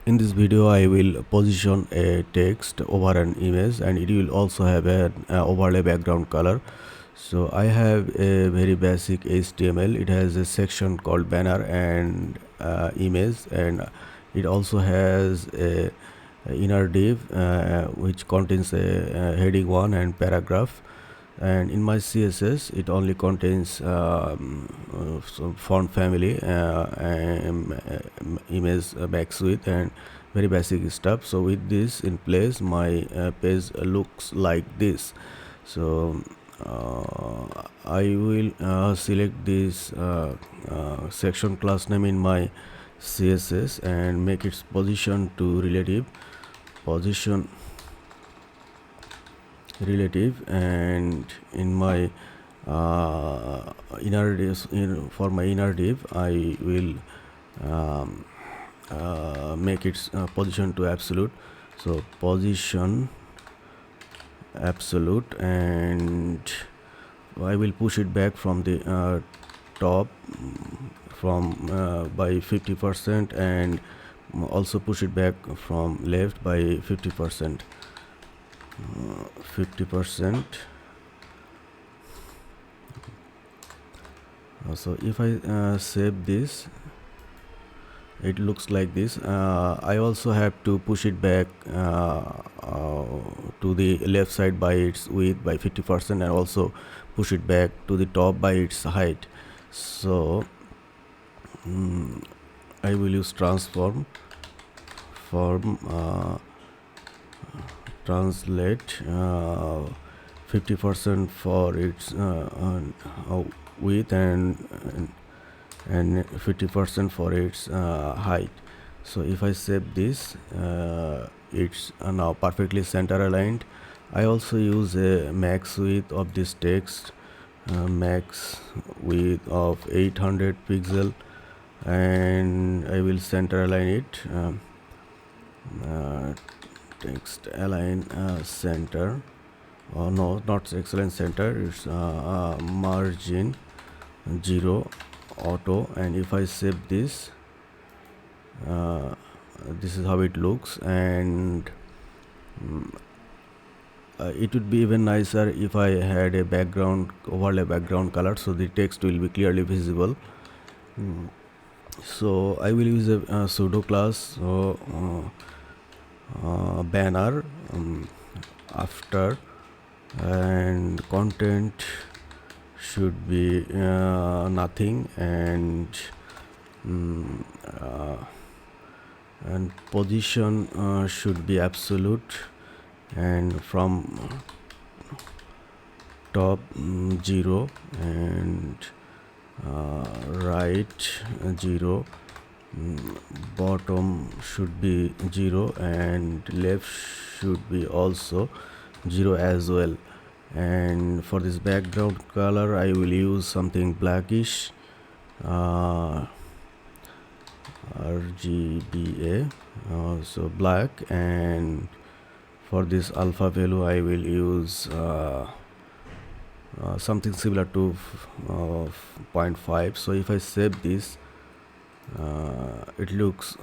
In this video I will position a text over an image, and it will also have an overlay background color. So I have a very basic HTML. It has a section called banner and image, and it also has a inner div which contains a heading 1 and paragraph. And in my CSS it only contains some font family, image max width, and very basic stuff. So with this in place, my page looks like this. So I will select this section class name in my CSS and make its position to position relative. And in my inner div, for my inner div, I will make its position to absolute. So position absolute, and I will push it back from the top from by 50%, and also push it back from left by 50%. 50%. So if I save this, it looks like this. I also have to push it back to the left side by its width by 50%, and also push it back to the top by its height. So I will use transform form translate 50% for its width, and 50% for its height. So if I save this, it's now perfectly center aligned. I also use a max width of this text, max width of 800 pixel, and I will center align it. Text align center. No, not excellent center, it's margin 0 auto. And if I save this, this is how it looks. And it would be even nicer if I had a background overlay background color, so the text will be clearly visible. So I will use a pseudo class. So banner after, and content should be nothing, and position should be absolute, and from top 0, and right 0, bottom should be 0, and left should be also 0 as well. And for this background color I will use something blackish, RGBA, so black. And for this alpha value I will use something similar to 0.5. So if I save this, it looks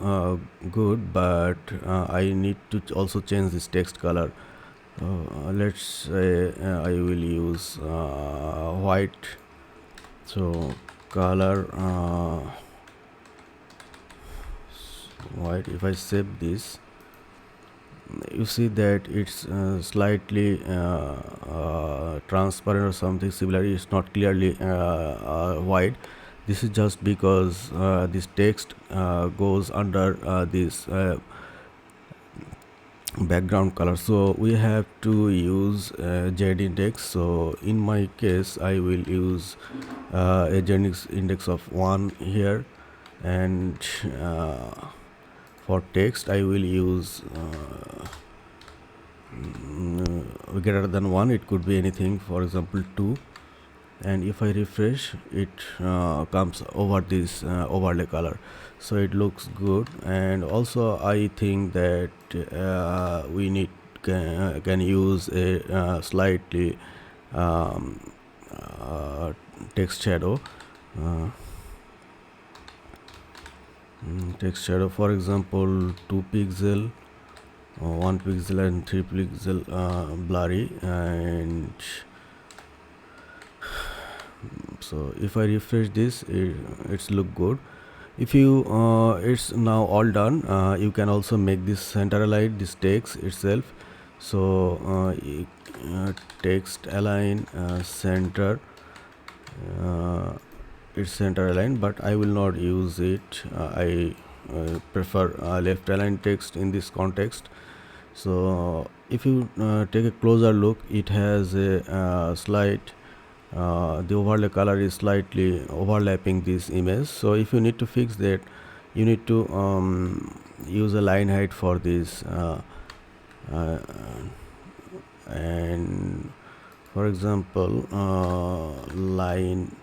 good, but I need to also change this text color. Let's say I will use white. So color white. If I save this, you see that it's slightly transparent or something similar. It's not clearly white. This is just because this text goes under this background color. So we have to use z index. So in my case I will use a z index of 1 here, and for text I will use greater than 1. It could be anything, for example 2. And if I refresh, it comes over this overlay color, so it looks good. And also I think that we can use a slightly text shadow. Text shadow, for example, 2 pixel, 1 pixel and 3 pixel blurry. And so if I refresh this, it's look good. If you it's now all done, you can also make this center aligned, this text itself. So text align, center, uh, it's center aligned, but I will not use it. I prefer left aligned text in this context. So if you take a closer look, it has a slight the overlay color is slightly overlapping this image. So if you need to fix that, you need to use a line height for this, and for example, line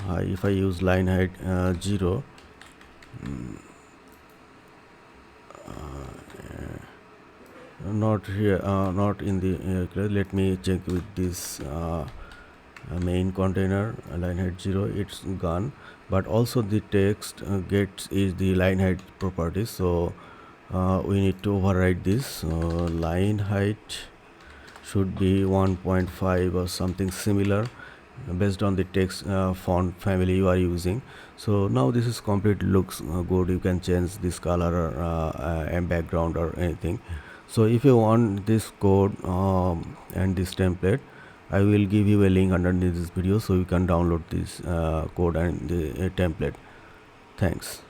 if I use line height 0, not here, not in the let me check with this main container, line height 0, it's gone. But also the text gets is the line height property, so we need to override this. So line height should be 1.5 or something similar, based on the text font family you are using. So now this is complete, looks good. You can change this color and background or anything. So if you want this code and this template, I will give you a link underneath this video, so you can download this code and the template. Thanks.